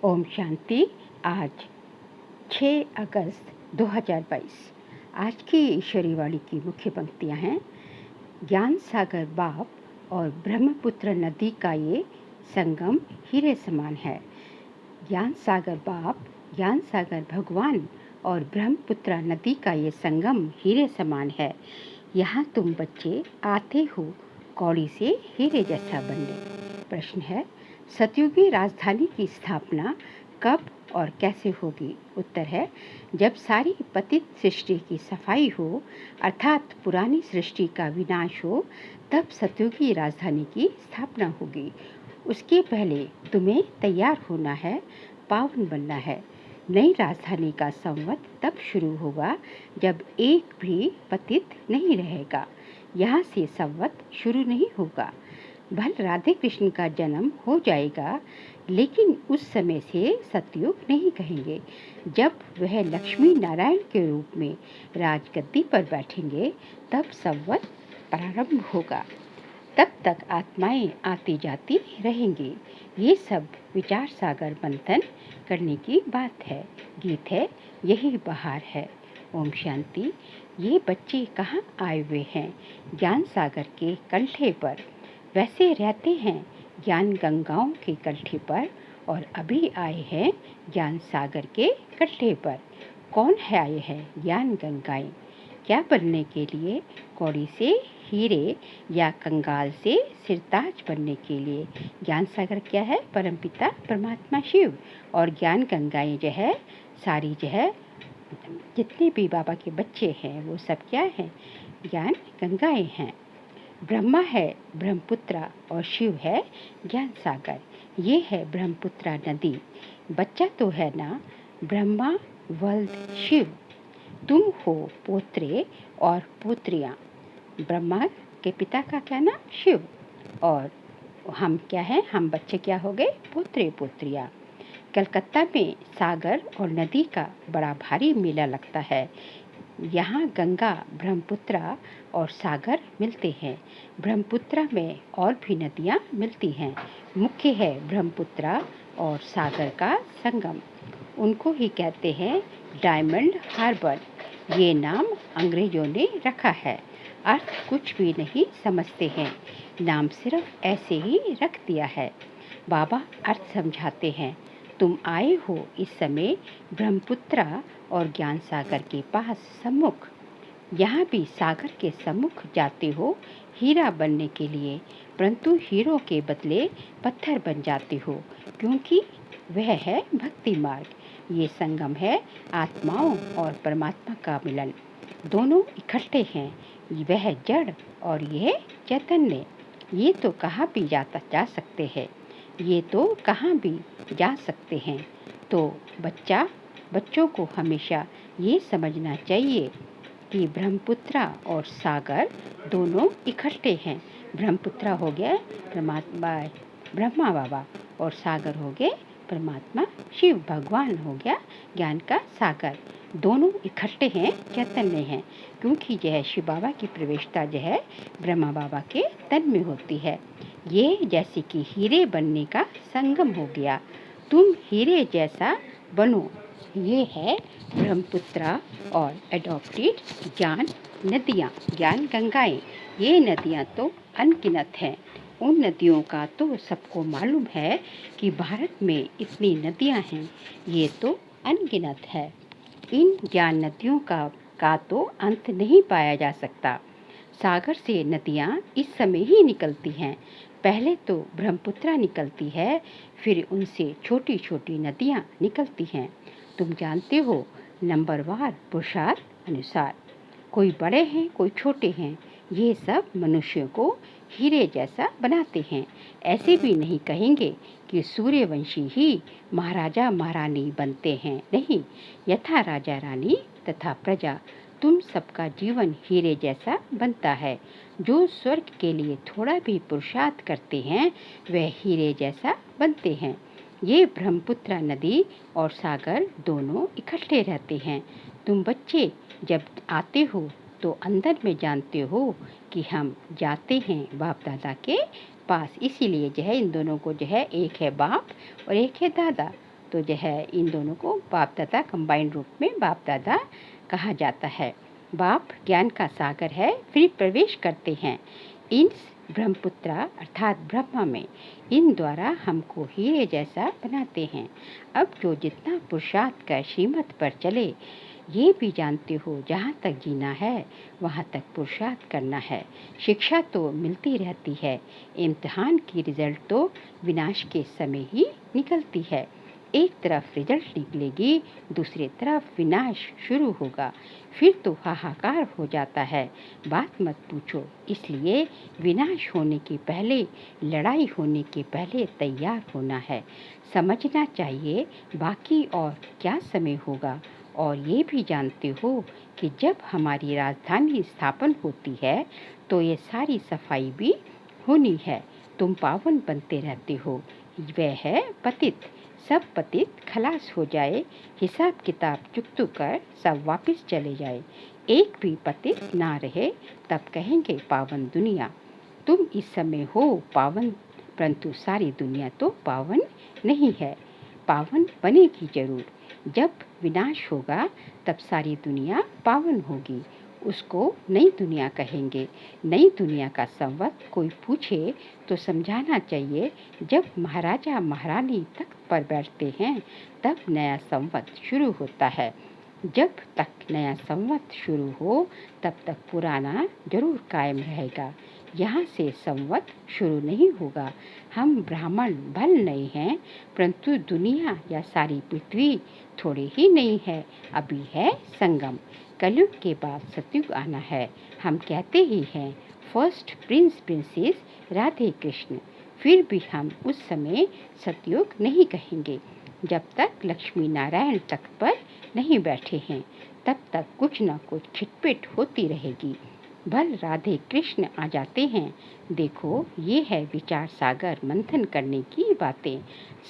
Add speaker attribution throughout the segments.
Speaker 1: ओम शांति। आज 6 अगस्त 2022। आज की ईश्वरी वाणी की मुख्य पंक्तियाँ हैं। ज्ञान सागर बाप और ब्रह्मपुत्र नदी का ये संगम हीरे समान है। ज्ञान सागर बाप, ज्ञान सागर भगवान और ब्रह्मपुत्र नदी का ये संगम हीरे समान है। यहाँ तुम बच्चे आते हो कौड़ी से हीरे जैसा बनने। प्रश्न है, सतयुगी राजधानी की स्थापना कब और कैसे होगी? उत्तर है, जब सारी पतित सृष्टि की सफाई हो, अर्थात पुरानी सृष्टि का विनाश हो, तब सतयुगी राजधानी की स्थापना होगी। उसके पहले तुम्हें तैयार होना है, पावन बनना है। नई राजधानी का संवत तब शुरू होगा जब एक भी पतित नहीं रहेगा। यहाँ से संवत शुरू नहीं होगा। भल राधे कृष्ण का जन्म हो जाएगा, लेकिन उस समय से सतयुग नहीं कहेंगे। जब वह लक्ष्मी नारायण के रूप में राजगद्दी पर बैठेंगे, तब संवत प्रारंभ होगा। तब तक आत्माएं आती जाती रहेंगी। ये सब विचार सागर मंथन करने की बात है। गीत है, यही बहार है। ओम शांति। ये बच्चे कहाँ आए हुए हैं? ज्ञान सागर के कंठे पर। वैसे रहते हैं ज्ञान गंगाओं के कंठे पर, और अभी आए हैं ज्ञान सागर के कंठे पर। कौन है आए हैं ज्ञान गंगाएं? क्या बनने के लिए? कौड़ी से हीरे या कंगाल से सिरताज बनने के लिए। ज्ञान सागर क्या है? परमपिता परमात्मा शिव। और ज्ञान गंगाएं जो है, सारी जो है, जितने भी बाबा के बच्चे हैं वो सब क्या हैं? ज्ञान गंगाएं हैं। ब्रह्मा है ब्रह्मपुत्रा और शिव है ज्ञान सागर। ये है ब्रह्मपुत्रा नदी। बच्चा तो है ना ब्रह्मा वल्द शिव। तुम हो पोत्रे और पुत्रियाँ। ब्रह्मा के पिता का क्या नाम? शिव। और हम क्या हैं? हम बच्चे क्या हो गए? पोत्रे पुत्रियाँ। कलकत्ता में सागर और नदी का बड़ा भारी मेला लगता है। यहाँ गंगा, ब्रह्मपुत्रा और सागर मिलते हैं। ब्रह्मपुत्रा में और भी नदियाँ मिलती हैं। मुख्य है ब्रह्मपुत्रा और सागर का संगम। उनको ही कहते हैं डायमंड हार्बर। ये नाम अंग्रेजों ने रखा है। अर्थ कुछ भी नहीं समझते हैं, नाम सिर्फ ऐसे ही रख दिया है। बाबा अर्थ समझाते हैं। तुम आए हो इस समय ब्रह्मपुत्रा और ज्ञान सागर के पास सम्मुख। यहाँ भी सागर के सम्मुख जाते हो हीरा बनने के लिए, परंतु हीरों के बदले पत्थर बन जाते हो, क्योंकि वह है भक्ति मार्ग। ये संगम है आत्माओं और परमात्मा का मिलन। दोनों इकट्ठे हैं। वह जड़ और यह चैतन्य। ये तो कहाँ भी जा सकते हैं। ये तो कहाँ भी जा सकते हैं। तो बच्चों को हमेशा ये समझना चाहिए कि ब्रह्मपुत्रा और सागर दोनों इकट्ठे हैं। ब्रह्मपुत्रा हो गया परमात्मा ब्रह्मा बाबा, और सागर हो गए परमात्मा शिव भगवान, हो गया ज्ञान का सागर। दोनों इकट्ठे हैं, चैतन्य हैं, क्योंकि यह शिव बाबा की प्रवेशता जो है ब्रह्मा बाबा के तन में होती है। ये जैसे कि हीरे बनने का संगम हो गया। तुम हीरे जैसा बनो। ये है ब्रह्मपुत्रा और एडॉप्टेड ज्ञान नदियाँ, ज्ञान गंगाएं। ये नदियाँ तो अनगिनत हैं। उन नदियों का तो सबको मालूम है कि भारत में इतनी नदियाँ हैं। ये तो अनगिनत है। इन ज्ञान नदियों का तो अंत नहीं पाया जा सकता। सागर से नदियाँ इस समय ही निकलती हैं। पहले तो ब्रह्मपुत्रा निकलती है, फिर उनसे छोटी छोटी नदियाँ निकलती हैं। तुम जानते हो, नंबरवार पुरुषार्थ अनुसार कोई बड़े हैं कोई छोटे हैं। ये सब मनुष्यों को हीरे जैसा बनाते हैं। ऐसे भी नहीं कहेंगे कि सूर्यवंशी ही महाराजा महारानी बनते हैं। नहीं, यथा राजा रानी तथा प्रजा, तुम सबका जीवन हीरे जैसा बनता है। जो स्वर्ग के लिए थोड़ा भी पुरुषार्थ करते हैं, वह हीरे जैसा बनते हैं। ये ब्रह्मपुत्रा नदी और सागर दोनों इकट्ठे रहते हैं। तुम बच्चे जब आते हो तो अंदर में जानते हो कि हम जाते हैं बाप दादा के पास। इसीलिए जो है इन दोनों को जो है, एक है बाप और एक है दादा। तो जो है इन दोनों को बाप दादा कंबाइंड रूप में बाप दादा कहा जाता है। बाप ज्ञान का सागर है, फिर प्रवेश करते हैं इन ब्रह्मपुत्रा अर्थात ब्रह्मा में। इन द्वारा हमको हीरे जैसा बनाते हैं। अब जो जितना पुरुषार्थ कर श्रीमत पर चले, ये भी जानते हो जहाँ तक जीना है वहाँ तक पुरुषार्थ करना है। शिक्षा तो मिलती रहती है, इम्तिहान की रिजल्ट तो विनाश के समय ही निकलती है। एक तरफ रिजल्ट निकलेगी, दूसरी तरफ विनाश शुरू होगा, फिर तो हाहाकार हो जाता है, बात मत पूछो। इसलिए विनाश होने के पहले, लड़ाई होने के पहले तैयार होना है। समझना चाहिए बाकी और क्या समय होगा। और ये भी जानते हो कि जब हमारी राजधानी स्थापन होती है तो ये सारी सफाई भी होनी है। तुम पावन बनते रहते हो, वह है पतित। सब पतित खलास हो जाए, हिसाब किताब चुकतू कर सब वापस चले जाए, एक भी पतित ना रहे, तब कहेंगे पावन दुनिया। तुम इस समय हो पावन, परंतु सारी दुनिया तो पावन नहीं है। पावन बनेगी जरूर। जब विनाश होगा तब सारी दुनिया पावन होगी, उसको नई दुनिया कहेंगे। नई दुनिया का संवत कोई पूछे तो समझाना चाहिए, जब महाराजा महारानी तख्त पर बैठते हैं तब नया संवत शुरू होता है। जब तक नया संवत शुरू हो तब तक पुराना जरूर कायम रहेगा। यहाँ से संवत शुरू नहीं होगा। हम ब्राह्मण भल नहीं हैं, परंतु दुनिया या सारी पृथ्वी थोड़ी ही नहीं है, अभी है संगम। कलयुग के बाद सतयुग आना है। हम कहते ही हैं first Prince princess Radhe Krishna, फिर भी हम उस समय सतयुग नहीं कहेंगे। जब तक लक्ष्मी नारायण तख्त पर नहीं बैठे हैं तब तक कुछ न कुछ खिटपिट होती रहेगी। भल राधे कृष्ण आ जाते हैं। देखो ये है विचार सागर मंथन करने की बातें।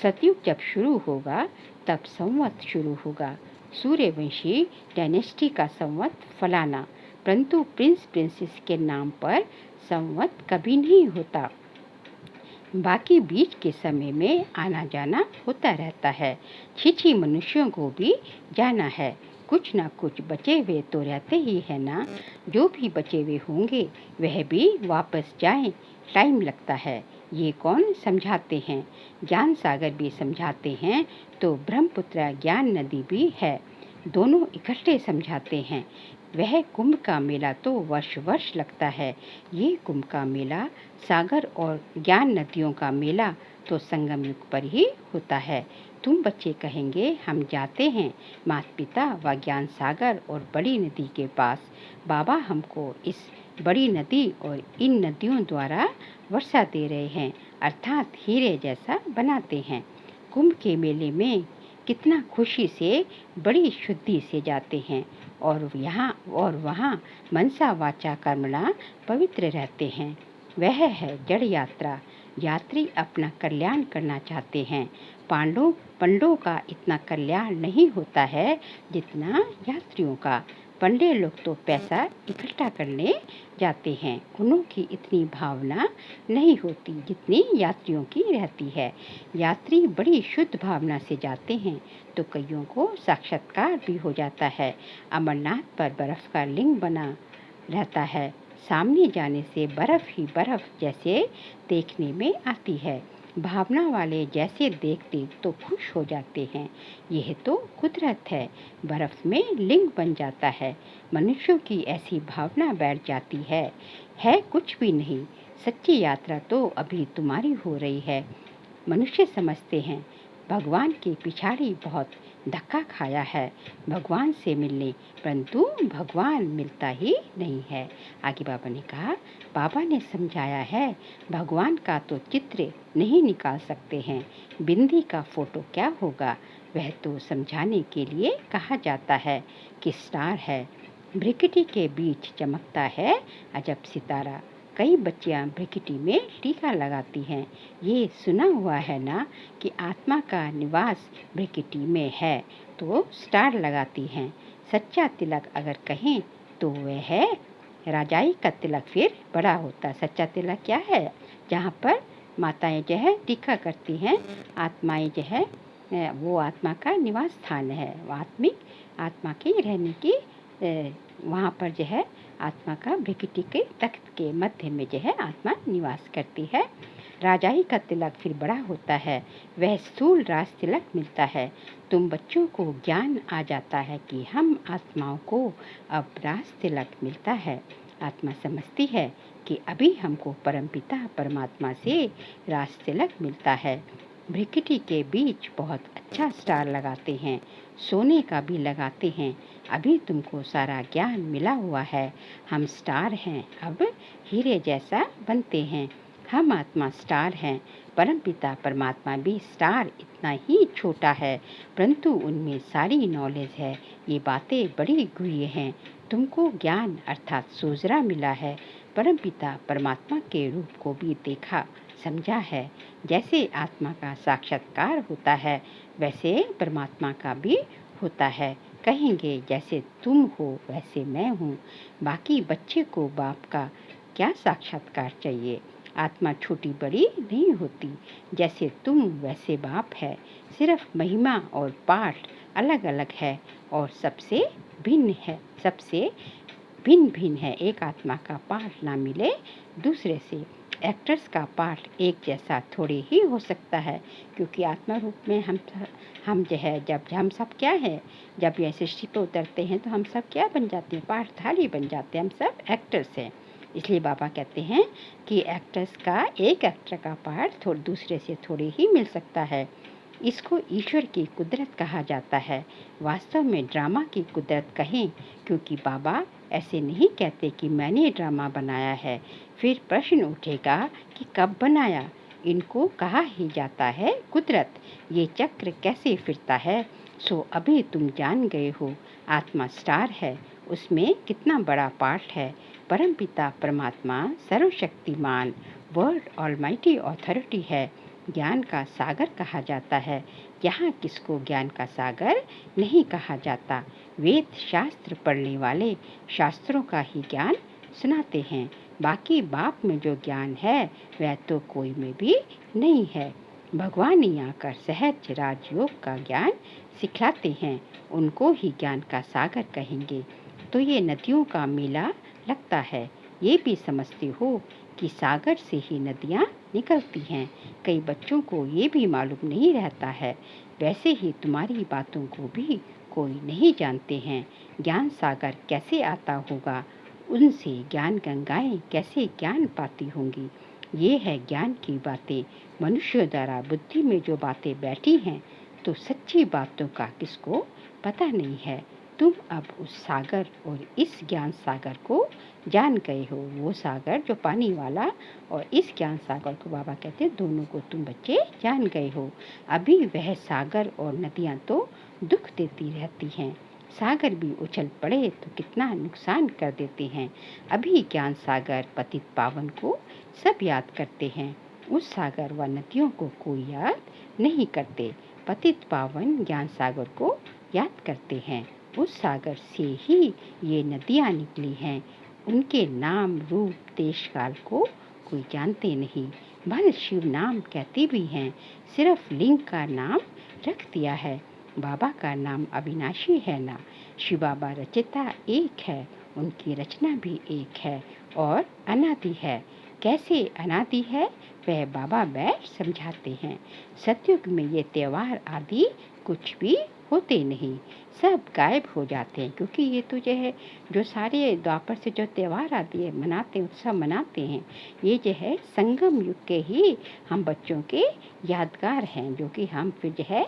Speaker 1: सतयुग जब शुरू होगा तब संवत शुरू होगा। सूर्यवंशी डायनेस्टी का संवत फलाना, परंतु प्रिंस प्रिंसेस के नाम पर संवत कभी नहीं होता। बाकी बीच के समय में आना जाना होता रहता है। छिछी मनुष्यों को भी जाना है, कुछ ना कुछ बचे हुए तो रहते ही है ना। जो भी बचे हुए होंगे वह भी वापस जाएं, टाइम लगता है। ये कौन समझाते हैं? ज्ञान सागर भी समझाते हैं, तो ब्रह्मपुत्र ज्ञान नदी भी है, दोनों इकट्ठे समझाते हैं। वह कुंभ का मेला तो वर्ष वर्ष लगता है, ये कुंभ का मेला सागर और ज्ञान नदियों का मेला तो संगम युग पर ही होता है। तुम बच्चे कहेंगे हम जाते हैं माता पिता व ज्ञान सागर और बड़ी नदी के पास। बाबा हमको इस बड़ी नदी और इन नदियों द्वारा वर्षा दे रहे हैं, अर्थात हीरे जैसा बनाते हैं। कुंभ के मेले में कितना खुशी से, बड़ी शुद्धि से जाते हैं और वहाँ मनसा वाचा कर्मणा पवित्र रहते हैं। वह है जड़ यात्रा। यात्री अपना कल्याण करना चाहते हैं। पंडों का इतना कल्याण नहीं होता है जितना यात्रियों का। पंडे लोग तो पैसा इकट्ठा करने जाते हैं, उन्हों की इतनी भावना नहीं होती जितनी यात्रियों की रहती है। यात्री बड़ी शुद्ध भावना से जाते हैं तो कईयों को साक्षात्कार भी हो जाता है। अमरनाथ पर बर्फ का लिंग बना रहता है, सामने जाने से बर्फ ही बर्फ जैसे देखने में आती है। भावना वाले जैसे देखते तो खुश हो जाते हैं। यह तो कुदरत है, बर्फ में लिंग बन जाता है। मनुष्यों की ऐसी भावना बैठ जाती है कुछ भी नहीं। सच्ची यात्रा तो अभी तुम्हारी हो रही है। मनुष्य समझते हैं भगवान के पिछाड़ी बहुत धक्का खाया है भगवान से मिलने, परंतु भगवान मिलता ही नहीं है। आगे बाबा ने कहा, बाबा ने समझाया है भगवान का तो चित्र नहीं निकाल सकते हैं, बिंदी का फोटो क्या होगा। वह तो समझाने के लिए कहा जाता है कि स्टार है, भ्रिकुटी के बीच चमकता है अजब सितारा। कई बच्चियां भ्रिकुटी में टीका लगाती हैं। ये सुना हुआ है ना कि आत्मा का निवास भ्रिकुटी में है, तो स्टार लगाती हैं। सच्चा तिलक अगर कहें तो वह है राजाई का तिलक, फिर बड़ा होता। सच्चा तिलक क्या है? जहाँ पर माताएं जो है टीका करती हैं, आत्माएं जो है वो आत्मा का निवास स्थान है। वो आत्मिक आत्मा के रहने की वहाँ पर जो है आत्मा का भृकुटी के तख्त के मध्य में जो है आत्मा निवास करती है। राजाई का तिलक फिर बड़ा होता है, वह स्थूल राज तिलक मिलता है। तुम बच्चों को ज्ञान आ जाता है कि हम आत्माओं को अब राज तिलक मिलता है। आत्मा समझती है कि अभी हमको परमपिता परमात्मा से राज तिलक मिलता है। भृकुटी के बीच बहुत अच्छा स्टार लगाते हैं, सोने का भी लगाते हैं। अभी तुमको सारा ज्ञान मिला हुआ है। हम स्टार हैं, अब हीरे जैसा बनते हैं। हम आत्मा स्टार हैं, परमपिता परमात्मा भी स्टार इतना ही छोटा है, परंतु उनमें सारी नॉलेज है। ये बातें बड़ी गुह्य हैं। तुमको ज्ञान अर्थात सोजरा मिला है। परमपिता परमात्मा के रूप को भी देखा समझा है। जैसे आत्मा का साक्षात्कार होता है, वैसे परमात्मा का भी होता है। कहेंगे जैसे तुम हो वैसे मैं हूँ। बाकी बच्चे को बाप का क्या साक्षात्कार चाहिए। आत्मा छोटी बड़ी नहीं होती, जैसे तुम वैसे बाप है। सिर्फ महिमा और पाठ अलग अलग है और सबसे भिन्न है, सबसे भिन्न भिन्न है। एक आत्मा का पाठ ना मिले दूसरे से। एक्टर्स का पाठ एक जैसा थोड़े ही हो सकता है, क्योंकि आत्मा रूप में हम जो है जब हम सब क्या है, जब ये सृष्टि पर उतरते हैं तो हम सब क्या बन जाते हैं, पाठधारी बन जाते हैं। हम सब एक्टर्स हैं। इसलिए बाबा कहते हैं कि एक्टर्स का एक एक्टर का पार्ट दूसरे से थोड़े ही मिल सकता है। इसको ईश्वर की कुदरत कहा जाता है। वास्तव में ड्रामा की कुदरत कहें, क्योंकि बाबा ऐसे नहीं कहते कि मैंने ड्रामा बनाया है। फिर प्रश्न उठेगा कि कब बनाया। इनको कहा ही जाता है कुदरत। ये चक्र कैसे फिरता है। सो अभी तुम जान गए हो, आत्मा स्टार है, उसमें कितना बड़ा पार्ट है। परमपिता परमात्मा सर्वशक्तिमान वर्ल्ड ऑलमाइटी अथॉरिटी है। ज्ञान का सागर कहा जाता है। यहाँ किसको ज्ञान का सागर नहीं कहा जाता। वेद शास्त्र पढ़ने वाले शास्त्रों का ही ज्ञान सुनाते हैं। बाकी बाप में जो ज्ञान है वह तो कोई में भी नहीं है। भगवान ही आकर सहज राजयोग का ज्ञान सिखलाते हैं। उनको ही ज्ञान का सागर कहेंगे। तो ये नदियों का मेला लगता है। ये भी समझते हो कि सागर से ही नदियाँ निकलती हैं। कई बच्चों को ये भी मालूम नहीं रहता है। वैसे ही तुम्हारी बातों को भी कोई नहीं जानते हैं। ज्ञान सागर कैसे आता होगा, उनसे ज्ञान गंगाएं कैसे ज्ञान पाती होंगी। ये है ज्ञान की बातें। मनुष्य द्वारा बुद्धि में जो बातें बैठी हैं, तो सच्ची बातों का किसको पता नहीं है। तुम अब उस सागर और इस ज्ञान सागर को जान गए हो। वो सागर जो पानी वाला और इस ज्ञान सागर को बाबा कहते हैं, दोनों को तुम बच्चे जान गए हो। अभी वह सागर और नदियाँ तो दुख देती रहती हैं। सागर भी उछल पड़े तो कितना नुकसान कर देते हैं। अभी ज्ञान सागर पतित पावन को सब याद करते हैं। उस सागर व नदियों को कोई याद नहीं करते। पतित पावन ज्ञान सागर को याद करते हैं। उस सागर से ही ये नदियाँ निकली हैं। उनके नाम रूप देश काल को कोई जानते नहीं। भल शिव नाम कहते भी हैं, सिर्फ लिंग का नाम रख दिया है। बाबा का नाम अविनाशी है ना। शिव बाबा रचिता एक है, उनकी रचना भी एक है और अनादि है। कैसे अनादि है वह बाबा बैठ समझाते हैं। सतयुग में ये त्योहार आदि कुछ भी होते नहीं, सब गायब हो जाते हैं। क्योंकि ये तो जो है जो सारे द्वापर से जो त्यौहार आदि है मनाते हैं, उत्सव मनाते हैं, ये जो है संगम युग के ही हम बच्चों के यादगार हैं, जो कि हम फिर जो है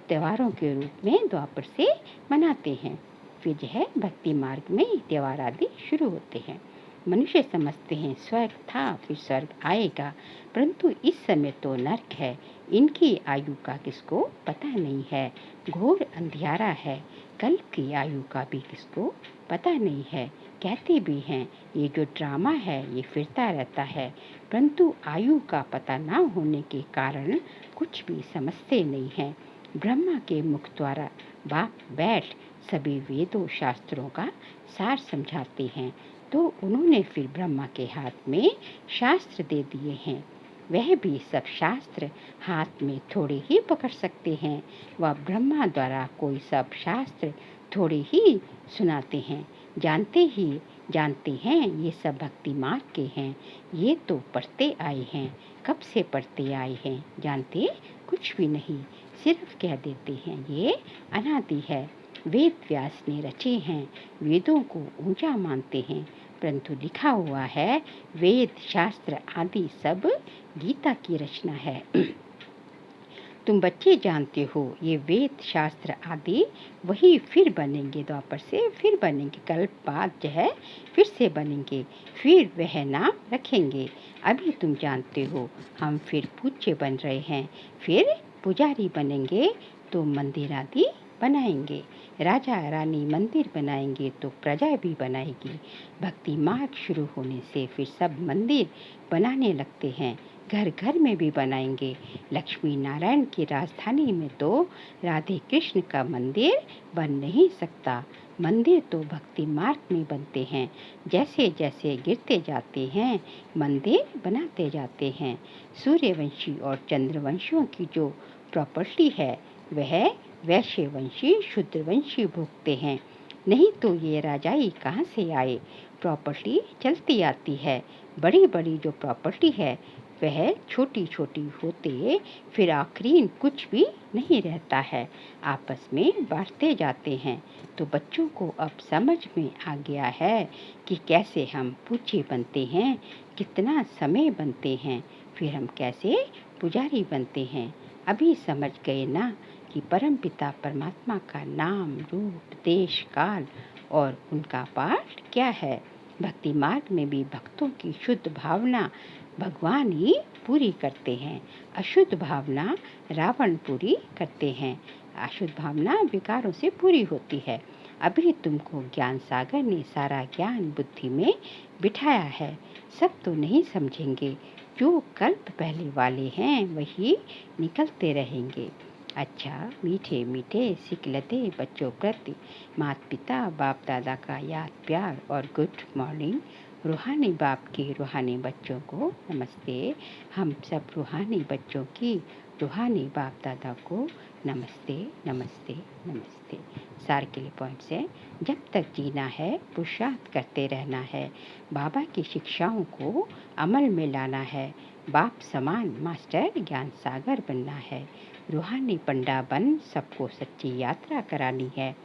Speaker 1: त्योहारों के रूप में द्वापर से मनाते हैं। फिर जो है भक्ति मार्ग में त्यौहार आदि शुरू होते हैं। मनुष्य समझते हैं स्वर्ग था फिर स्वर्ग आएगा, परंतु इस समय तो नरक है। इनकी आयु का किसको पता नहीं है। घोर अंधियारा है। कल की आयु का भी किसको पता नहीं है। कहते भी हैं ये जो ड्रामा है ये फिरता रहता है, परंतु आयु का पता ना होने के कारण कुछ भी समझते नहीं हैं। ब्रह्मा के मुख द्वारा बाप बैठ सभी वेदों शास्त्रों का सार समझाते हैं। तो उन्होंने फिर ब्रह्मा के हाथ में शास्त्र दे दिए हैं। वह भी सब शास्त्र हाथ में थोड़े ही पकड़ सकते हैं। वह ब्रह्मा द्वारा कोई सब शास्त्र थोड़े ही सुनाते हैं। जानते हैं ये सब भक्ति मार्ग के हैं। ये तो पढ़ते आए हैं। कब से पढ़ते आए हैं? जानते कुछ भी नहीं, सिर्फ कह देते हैं ये अनादि है। वेद व्यास ने रचे हैं, वेदों को ऊंचा मानते हैं, परंतु लिखा हुआ है वेद शास्त्र आदि सब गीता की रचना है। तुम बच्चे जानते हो ये वेद शास्त्र आदि वही फिर बनेंगे, द्वापर से फिर बनेंगे, कल्प बाद जो है फिर से बनेंगे, फिर वह नाम रखेंगे। अभी तुम जानते हो हम फिर पूज्य बन रहे हैं, फिर पुजारी बनेंगे तो मंदिर आदि बनाएंगे। राजा रानी मंदिर बनाएंगे तो प्रजा भी बनाएगी। भक्ति मार्ग शुरू होने से फिर सब मंदिर बनाने लगते हैं, घर घर में भी बनाएंगे। लक्ष्मी नारायण की राजधानी में तो राधे कृष्ण का मंदिर बन नहीं सकता। मंदिर तो भक्ति मार्ग में बनते हैं। जैसे जैसे गिरते जाते हैं मंदिर बनाते जाते हैं। सूर्यवंशी और चंद्रवंशियों की जो प्रॉपर्टी है वह वैश्यवंशी शूद्रवंशी भोगते हैं। नहीं तो ये राजाई कहाँ से आए? प्रॉपर्टी चलती आती है। बड़ी बड़ी जो प्रॉपर्टी है वह छोटी छोटी होते फिर आखिरी कुछ भी नहीं रहता है, आपस में बांटते जाते हैं। तो बच्चों को अब समझ में आ गया है कि कैसे हम पूज्य बनते हैं, कितना समय बनते हैं, फिर हम कैसे पुजारी बनते हैं। अभी समझ गए ना कि परमपिता परमात्मा का नाम रूप देश काल और उनका पाठ क्या है। भक्ति मार्ग में भी भक्तों की शुद्ध भावना भगवान ही पूरी करते हैं। अशुद्ध भावना रावण पूरी करते हैं। अशुद्ध भावना विकारों से पूरी होती है। अभी तुमको ज्ञान सागर ने सारा ज्ञान बुद्धि में बिठाया है। सब तो नहीं समझेंगे, जो कल्प पहले वाले हैं वही निकलते रहेंगे। अच्छा मीठे मीठे सिकलते बच्चों प्रति माता पिता बाप दादा का याद प्यार और गुड मॉर्निंग। रूहानी बाप के रूहानी बच्चों को नमस्ते। हम सब रूहानी बच्चों की रूहानी बाप दादा को नमस्ते नमस्ते नमस्ते। सार के लिए पॉइंट्स है, जब तक जीना है पुरुषार्थ करते रहना है, बाबा की शिक्षाओं को अमल में लाना है, बाप समान मास्टर ज्ञान सागर बनना है, रूहानी पंडा बन सबको सच्ची यात्रा करानी है,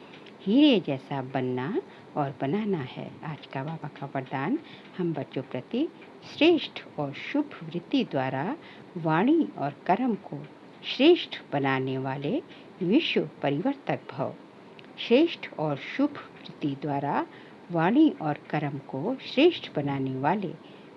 Speaker 1: हीरे जैसा बनना और बनाना है। आज का बाबा का वरदान हम बच्चों प्रति श्रेष्ठ और शुभ वृत्ति द्वारा वाणी और कर्म को श्रेष्ठ बनाने वाले विश्व परिवर्तक भव। श्रेष्ठ और शुभ वृत्ति द्वारा वाणी और कर्म को श्रेष्ठ बनाने वाले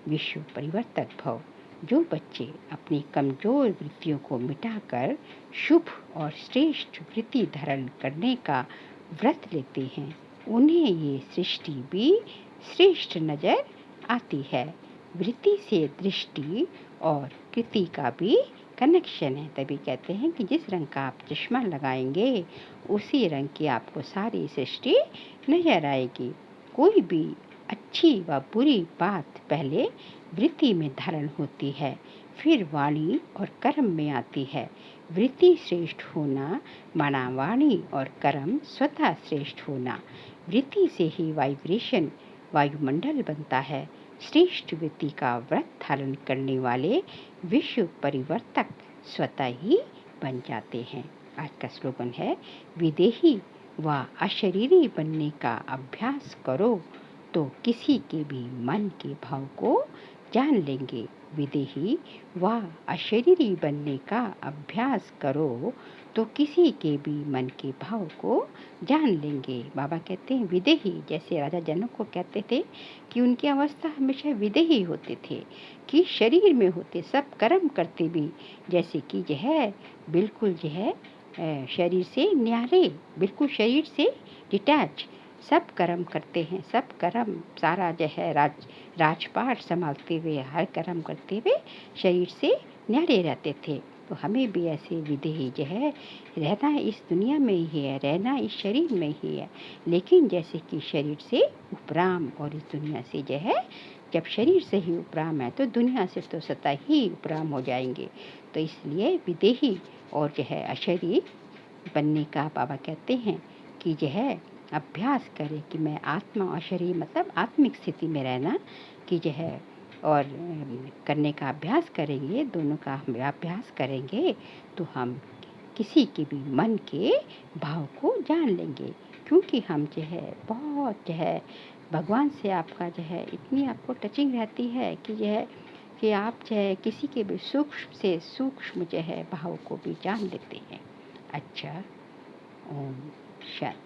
Speaker 1: विश्व परिवर्तक भव। जो बच्चे अपनी कमजोर वृत्तियों को मिटाकर शुभ और श्रेष्ठ वृत्ति धारण करने का व्रत लेते हैं, उन्हें ये सृष्टि भी श्रेष्ठ नजर आती है। वृत्ति से दृष्टि और कृति का भी कनेक्शन है। तभी कहते हैं कि जिस रंग का आप चश्मा लगाएंगे उसी रंग की आपको सारी सृष्टि नजर आएगी। कोई भी अच्छी व बुरी बात पहले वृत्ति में धारण होती है, फिर वाणी और कर्म में आती है। वृत्ति श्रेष्ठ होना माना वाणी और कर्म स्वतः श्रेष्ठ होना। वृत्ति से ही वाइब्रेशन वायुमंडल बनता है। श्रेष्ठ वृत्ति का व्रत धारण करने वाले विश्व परिवर्तक स्वतः ही बन जाते हैं। आज का स्लोगन है, विदेही व अशरीरी बनने का अभ्यास करो तो किसी के भी मन के भाव को जान लेंगे। विदेही व अशरीरी बनने का अभ्यास करो तो किसी के भी मन के भाव को जान लेंगे। बाबा कहते हैं विदेही, जैसे राजा जनक को कहते थे कि उनकी अवस्था हमेशा विदेही होते थे, कि शरीर में होते, सब कर्म करते भी जैसे कि यह बिल्कुल शरीर से न्यारे, बिल्कुल शरीर से डिटैच, सब कर्म करते हैं, सब कर्म सारा राजपाट संभालते हुए हर कर्म करते हुए शरीर से न्यारे रहते थे। तो हमें भी ऐसे विदेही रहना इस दुनिया में ही है, रहना इस शरीर में ही है, लेकिन जैसे कि शरीर से उपराम और इस दुनिया से जब शरीर से ही उपराम है तो दुनिया से तो सतह ही उपराम हो जाएंगे। तो इसलिए विदेही और जो है अशरीरी बनने का बाबा कहते हैं कि जो है अभ्यास करें कि मैं आत्मा और शरीर मतलब आत्मिक स्थिति में रहना कि जो है और करने का अभ्यास करेंगे, दोनों का हम अभ्यास करेंगे तो हम किसी के भी मन के भाव को जान लेंगे। क्योंकि हम जो है बहुत जो है भगवान से आपका जो है इतनी आपको टचिंग रहती है कि जो है कि आप जो है किसी के भी सूक्ष्म से सूक्ष्म जो है भाव को भी जान लेते हैं। अच्छा, ओम शांति।